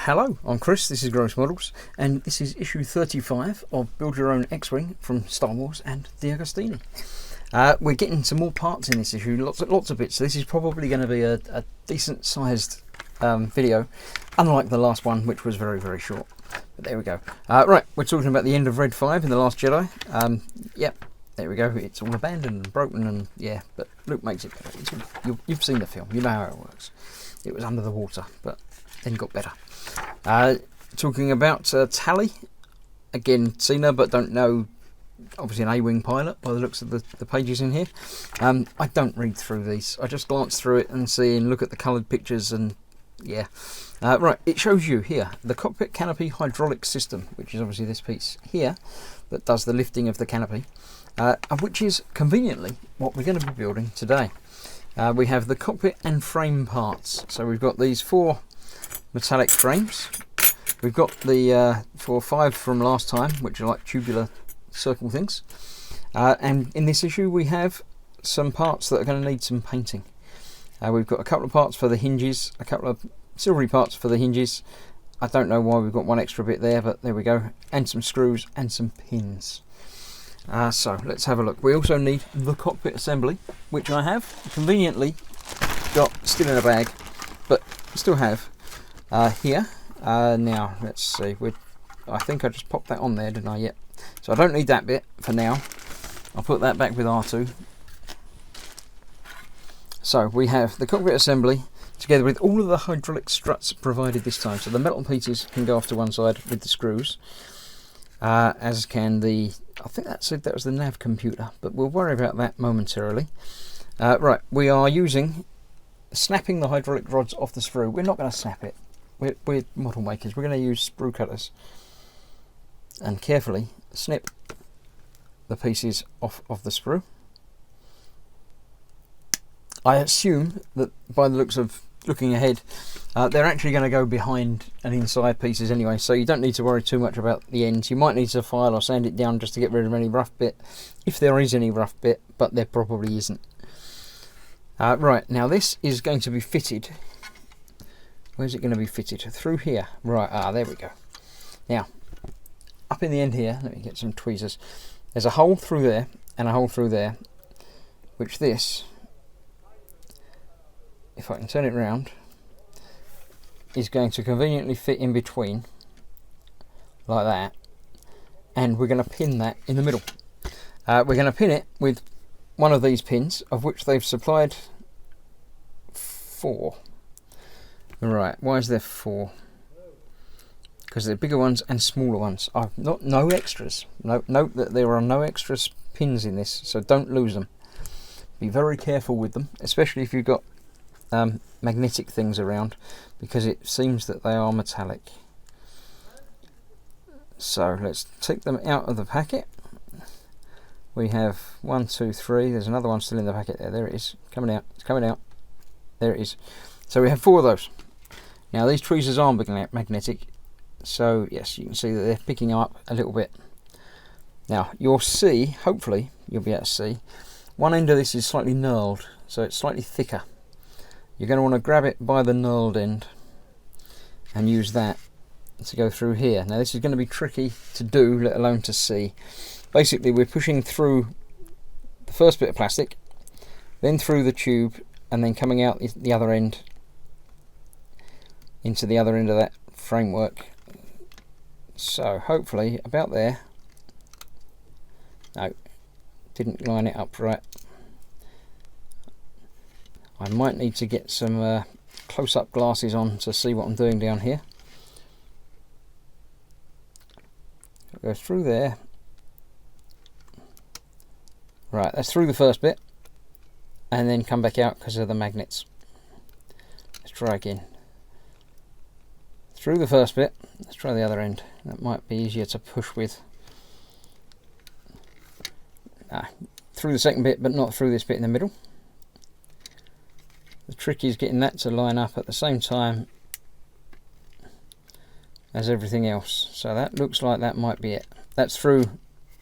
Hello, I'm Chris, this is Gross Models, and this is issue 35 of Build Your Own X-Wing from Star Wars and DeAgostini. We're getting some more parts in this issue, lots of bits, so this is probably going to be a decent sized video, unlike the last one, which was very, very short. But there we go. Right, we're talking about the end of Red 5 in The Last Jedi. Yep, there we go, it's all abandoned and broken, and yeah, but Luke makes it better. You've seen the film, you know how it works. It was under the water, but then got better. Talking about Tally, again, seen her but don't know, obviously an A-Wing pilot by the looks of the pages in here. I don't read through these, I just glance through it and see and look at the coloured pictures and yeah. Right, it shows you here the cockpit canopy hydraulic system, which is obviously this piece here that does the lifting of the canopy, which is conveniently what we're going to be building today. We have the cockpit and frame parts, so we've got these 4 metallic frames. We've got the 4 or 5 from last time, which are like tubular circle things, and in this issue we have some parts that are going to need some painting. We've got a couple of parts for the hinges, a couple of silvery parts for the hinges. I don't know why we've got one extra bit there, but there we go, and some screws and some pins. So let's have a look. We also need the cockpit assembly, which I have conveniently got still in a bag, but still have here. Now let's see, I think I just popped that on there, didn't I? Yep. So I don't need that bit for now. I'll put that back with R2. So we have the cockpit assembly together with all of the hydraulic struts provided this time. So the metal pieces can go off to one side with the screws, as can the, I think that was the nav computer, but we'll worry about that momentarily. Right, we are snapping the hydraulic rods off the sprue. We're not going to snap it. We're model makers. We're going to use sprue cutters and carefully snip the pieces off of the sprue. I assume that by the looks of looking ahead, they're actually going to go behind and inside pieces anyway, so you don't need to worry too much about the ends. You might need to file or sand it down just to get rid of any rough bit, if there is any rough bit, but there probably isn't. Right, now this is going to be fitted. Where's it going to be fitted? Through here. Right, there we go. Now, up in the end here, let me get some tweezers. There's a hole through there and a hole through there, which this, if I can turn it round, is going to conveniently fit in between, like that, and we're going to pin that in the middle. We're going to pin it with one of these pins, of which they've supplied 4. Right, why is there 4? Because there are bigger ones and smaller ones. No extras. Note that there are no extra pins in this, so don't lose them. Be very careful with them, especially if you've got magnetic things around, because it seems that they are metallic. So let's take them out of the packet. We have 1, 2, 3. There's another one still in the packet there. There it is, coming out. It's coming out. There it is. So we have 4 of those. Now these tweezers are magnetic, so yes, you can see that they're picking them up a little bit. Now you'll see, hopefully you'll be able to see, one end of this is slightly knurled, so it's slightly thicker. You're going to want to grab it by the knurled end and use that to go through here. Now this is going to be tricky to do, let alone to see. Basically we're pushing through the first bit of plastic, then through the tube, and then coming out the other end into the other end of that framework. So hopefully about there. No, didn't line it up right. I might need to get some close-up glasses on to see what I'm doing down here. Go through there. Right, that's through the first bit, and then come back out because of the magnets. Let's try again. Through the first bit, let's try the other end. That might be easier to push with. Through the second bit, but not through this bit in the middle. The trick is getting that to line up at the same time as everything else. So that looks like that might be it. That's through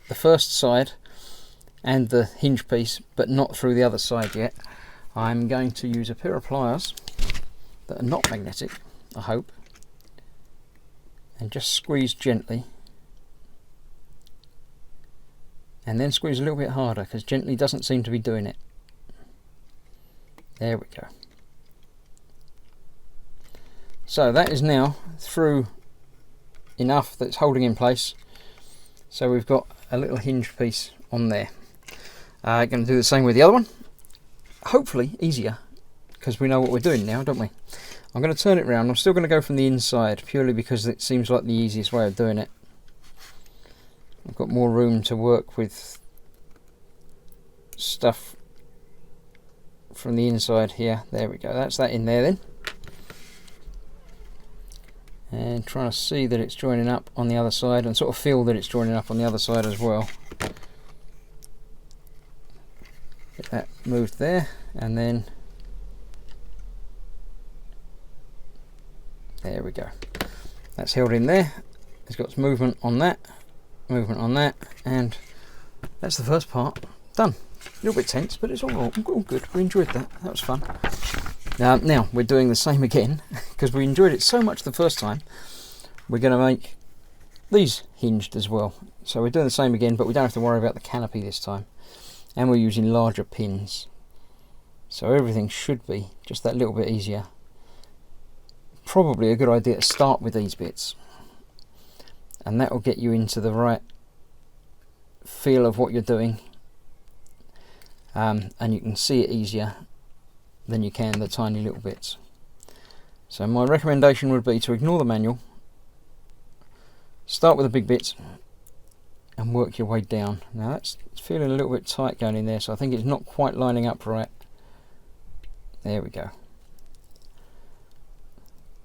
the first side and the hinge piece, but not through the other side yet. I'm going to use a pair of pliers that are not magnetic, I hope, and just squeeze gently, and then squeeze a little bit harder, because gently doesn't seem to be doing it. There we go. So that is now through enough that's holding in place, so we've got a little hinge piece on there. Going to do the same with the other one, hopefully easier, because we know what we're doing now, don't we? I'm going to turn it round. I'm still going to go from the inside, purely because it seems like the easiest way of doing it. I've got more room to work with stuff from the inside here. There we go, that's that in there then. And trying to see that it's joining up on the other side, and sort of feel that it's joining up on the other side as well. Get that moved there, and then there we go. That's held in there. It's got some movement on that, and that's the first part done. A little bit tense, but it's all good. We enjoyed that. That was fun. Now we're doing the same again, because we enjoyed it so much the first time. We're going to make these hinged as well. So we're doing the same again, but we don't have to worry about the canopy this time. And we're using larger pins, so everything should be just that little bit easier. Probably a good idea to start with these bits, and that will get you into the right feel of what you're doing, and you can see it easier than you can the tiny little bits. So my recommendation would be to ignore the manual, start with the big bits and work your way down. Now that's feeling a little bit tight going in there, so I think it's not quite lining up right. There we go.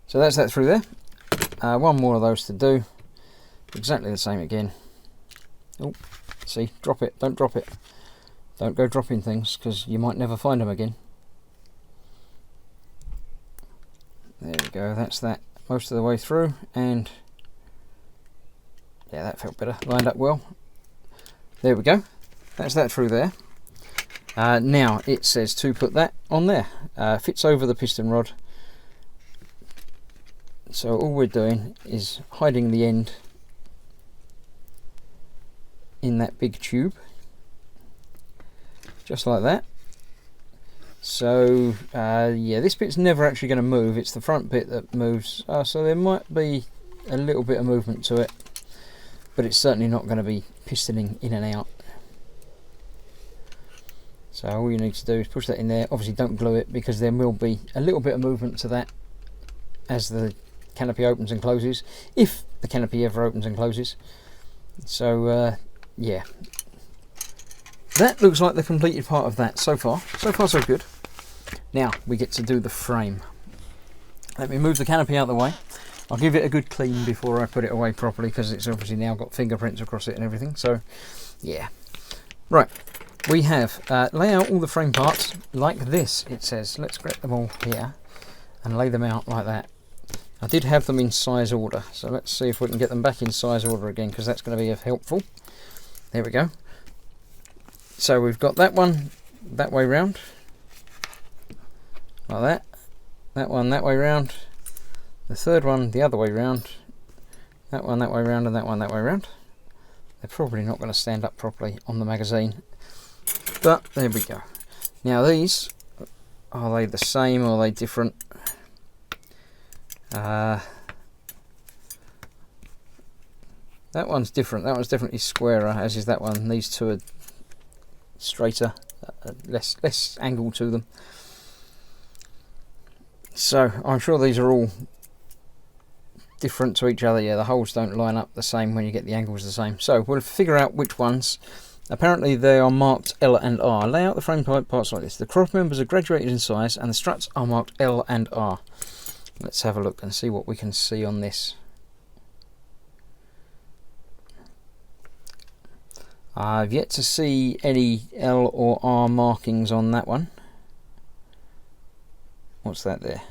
So that's that through there. One more of those to do. Exactly the same again. Oh, see, drop it, don't drop it. Don't go dropping things, because you might never find them again. There we go, that's that most of the way through, and yeah, that felt better, lined up well. There we go, that's that through there. Now it says to put that on there. Fits over the piston rod, so all we're doing is hiding the end in that big tube, just like that. So yeah, this bit's never actually going to move, it's the front bit that moves. So there might be a little bit of movement to it, but it's certainly not going to be pistoning in and out. So all you need to do is push that in there. Obviously don't glue it, because there will be a little bit of movement to that as the canopy opens and closes, if the canopy ever opens and closes. So yeah, that looks like the completed part of that so far. So far so good. Now we get to do the frame. Let me move the canopy out of the way. I'll give it a good clean before I put it away properly, because it's obviously now got fingerprints across it and everything. So yeah, right, we have lay out all the frame parts like this. It says let's grab them all here and lay them out like that. I did have them in size order, so let's see if we can get them back in size order again, because that's going to be helpful. There we go. So we've got that one that way round, like that. That one that way round. The third one the other way round. That one that way round, and that one that way round. They're probably not going to stand up properly on the magazine, but there we go. Now these, are they the same or are they different? That one's different. That one's definitely squarer, as is that one. These two are straighter, less angle to them. So I'm sure these are all different to each other. Yeah, the holes don't line up the same when you get the angles the same. So we'll figure out which ones. Apparently they are marked L and R. Lay out the frame parts like this. The cross members are graduated in size and the struts are marked L and R. Let's have a look and see what we can see on this. I've yet to see any L or R markings on that one. What's that there?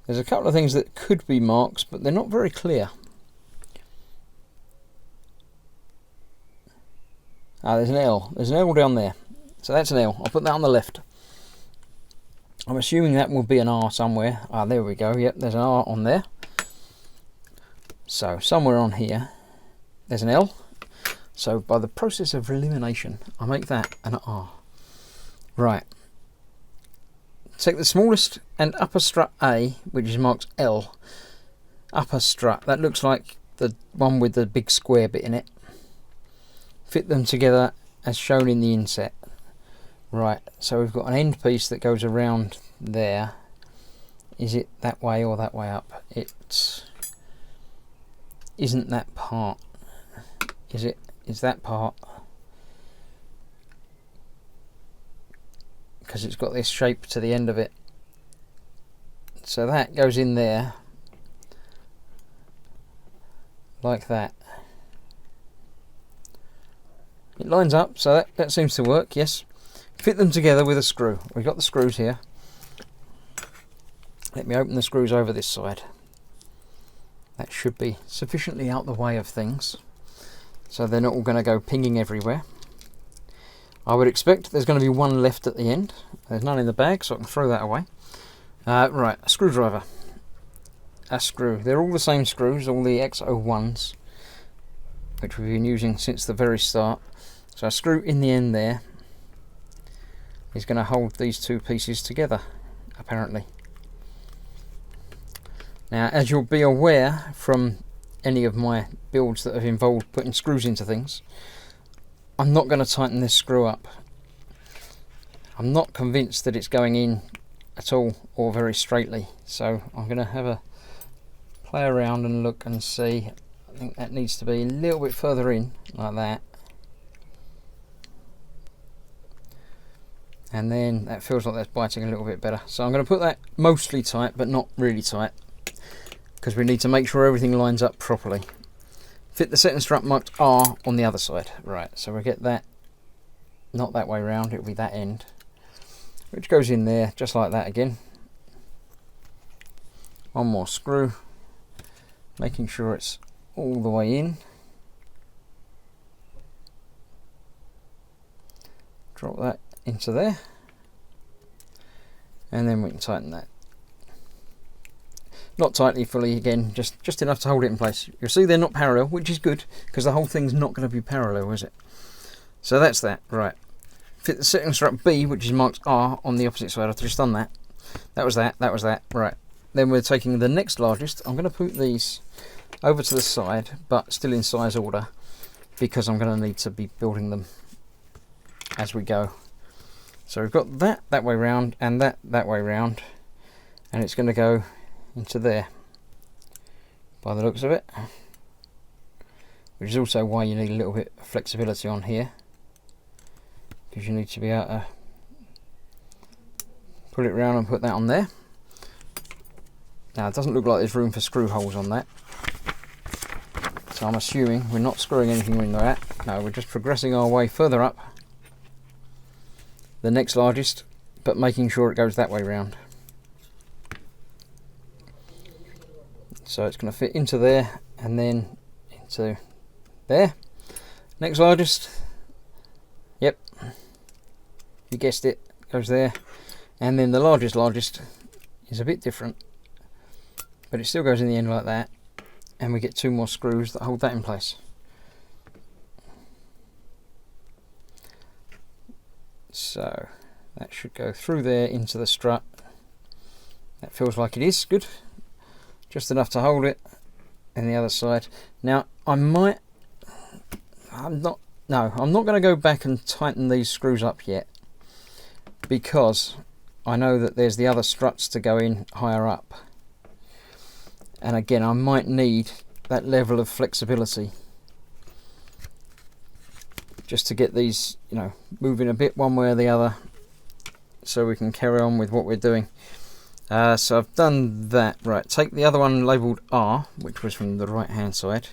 There's a couple of things that could be marks, but they're not very clear. There's an L. There's an L down there. So that's an L. I'll put that on the left. I'm assuming that will be an R somewhere. Ah, there we go. Yep, there's an R on there. So somewhere on here there's an L. So by the process of elimination, I make that an R. Right. Take the smallest and upper strut A, which is marked L. Upper strut. That looks like the one with the big square bit in it. Fit them together as shown in the inset. Right, so we've got an end piece that goes around there. Is it that way or that way up? It isn't that part. Is it? Is that part? Because it's got this shape to the end of it. So that goes in there. Like that. It lines up, so that seems to work, yes. Fit them together with a screw. We've got the screws here. Let me open the screws over this side. That should be sufficiently out the way of things, so they're not all going to go pinging everywhere. I would expect there's going to be one left at the end. There's none in the bag, so I can throw that away. Right, a screwdriver. A screw. They're all the same screws, all the X01s, which we've been using since the very start. So a screw in the end there is going to hold these two pieces together, apparently. Now, as you'll be aware from any of my builds that have involved putting screws into things, I'm not going to tighten this screw up. I'm not convinced that it's going in at all or very straightly, so I'm going to have a play around and look and see. I think that needs to be a little bit further in, like that. And then that feels like that's biting a little bit better. So I'm going to put that mostly tight, but not really tight, because we need to make sure everything lines up properly. Fit the second strut marked R on the other side. Right, so we get that, not that way round, it'll be that end, which goes in there just like that again. One more screw, making sure it's all the way in. Drop that into there, and then we can tighten that. Not tightly fully again, just enough to hold it in place. You'll see they're not parallel, which is good, because the whole thing's not going to be parallel, is it? So that's that. Right. Fit the second strut B, which is marked R, on the opposite side. I've just done that. That was that. That was that. Right. Then we're taking the next largest. I'm going to put these over to the side, but still in size order, because I'm going to need to be building them as we go. So we've got that way round and that way round, and it's going to go into there by the looks of it, which is also why you need a little bit of flexibility on here, because you need to be able to pull it round and put that on there. Now it doesn't look like there's room for screw holes on that, so I'm assuming we're not screwing anything into that. No, we're just progressing our way further up the next largest, but making sure it goes that way round. So it's going to fit into there and then into there. Next largest, yep, you guessed it, goes there. And then the largest is a bit different, but it still goes in the end like that, and we get two more screws that hold that in place. So that should go through there into the strut. That feels like it is good, just enough to hold it. And the other side. Now I'm not going to go back and tighten these screws up yet, because I know that there's the other struts to go in higher up, and again I might need that level of flexibility just to get these, you know, moving a bit one way or the other, so we can carry on with what we're doing. So I've done that. Right, take the other one labelled R, which was from the right hand side,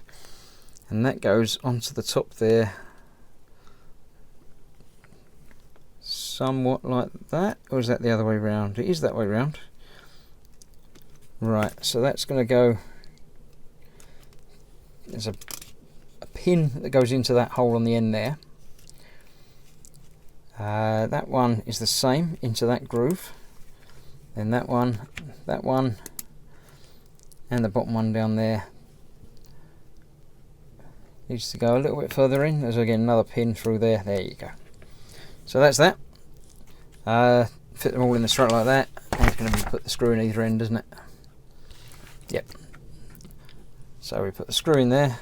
and that goes onto the top there, somewhat like that. Or is that the other way round? It is that way round. Right, so that's going to go, there's a pin that goes into that hole on the end there. That one is the same, into that groove. then that one, and the bottom one down there needs to go a little bit further in. There's again another pin through there. There you go. So that's that. Fit them all in the strut like that, and it's going to be put the screw in either end, isn't it? Yep. So we put the screw in there.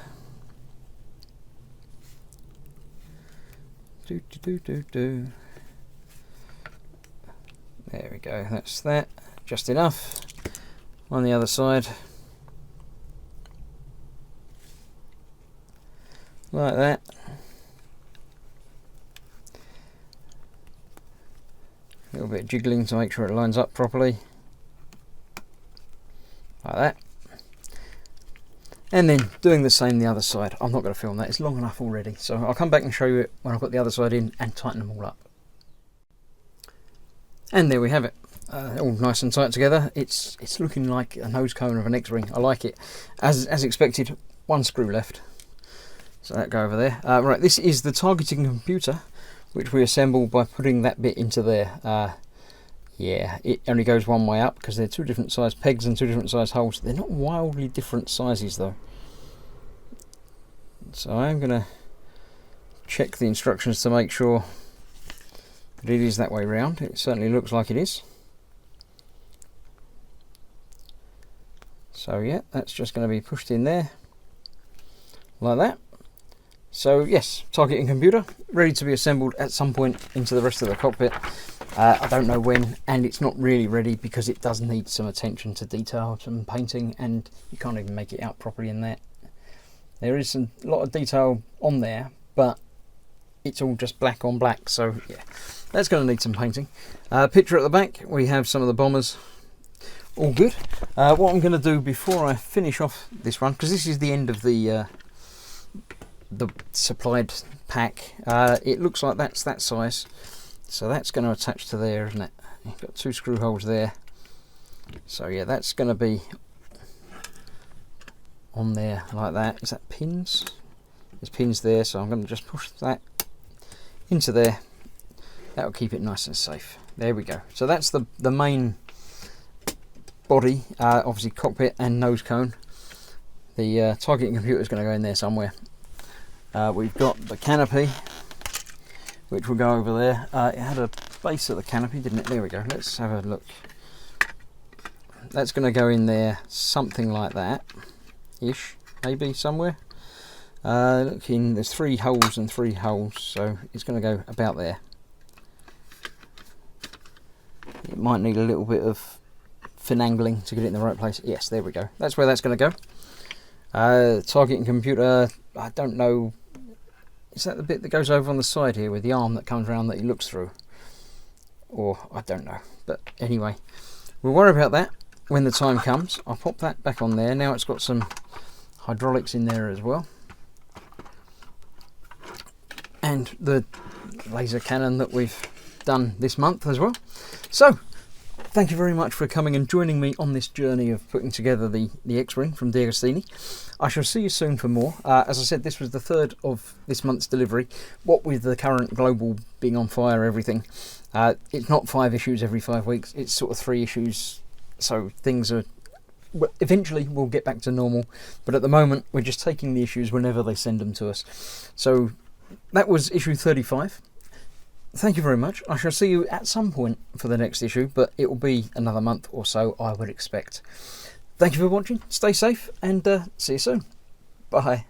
There we go, that's that. Just enough. On the other side. Like that. A little bit of jiggling to make sure it lines up properly. Like that. And then doing the same the other side. I'm not going to film that, it's long enough already. So I'll come back and show you it when I've got the other side in and tighten them all up. And there we have it. All nice and tight together. It's looking like a nose cone of an X-ring. I like it. As expected, one screw left. So that go over there. Right, this is the targeting computer, which we assemble by putting that bit into there. Yeah, it only goes one way up because they're two different size pegs and two different size holes. They're not wildly different sizes though. So I'm going to check the instructions to make sure that it is that way round. It certainly looks like it is. So yeah, that's just going to be pushed in there like that. So yes, targeting computer ready to be assembled at some point into the rest of the cockpit. I don't know when, and it's not really ready because it does need some attention to detail, some painting, and you can't even make it out properly in that. There is a lot of detail on there, but it's all just black on black, so yeah, that's going to need some painting. Picture at the back, we have some of the bombers, all good. What I'm going to do before I finish off this run, because this is the end of the supplied pack, it looks like that's that size. So that's going to attach to there, isn't it? You've got two screw holes there. So yeah, that's going to be on there like that. Is that pins? There's pins there, so I'm going to just push that into there. That'll keep it nice and safe. There we go. So that's the main body, obviously cockpit and nose cone. The targeting computer is going to go in there somewhere. We've got the canopy, which will go over there. It had a base at the canopy, didn't it? There we go. Let's have a look. That's going to go in there, something like that, ish, maybe somewhere. Looking, there's 3 holes and 3 holes, so it's going to go about there. It might need a little bit of finagling to get it in the right place. Yes, there we go. That's where that's going to go. Targeting computer, I don't know. Is that the bit that goes over on the side here with the arm that comes around that he looks through? Or, I don't know. But anyway, we'll worry about that when the time comes. I'll pop that back on there. Now it's got some hydraulics in there as well. And the laser cannon that we've done this month as well. So, thank you very much for coming and joining me on this journey of putting together the X-Ring from DeAgostini. I shall see you soon for more. As I said, this was the 3rd of this month's delivery. What with the current global being on fire, everything, it's not 5 issues every 5 weeks. It's sort of 3 issues. So things are, eventually we'll get back to normal. But at the moment, we're just taking the issues whenever they send them to us. So that was issue 35. Thank you very much. I shall see you at some point for the next issue, but it will be another month or so, I would expect. Thank you for watching, stay safe, and see you soon. Bye.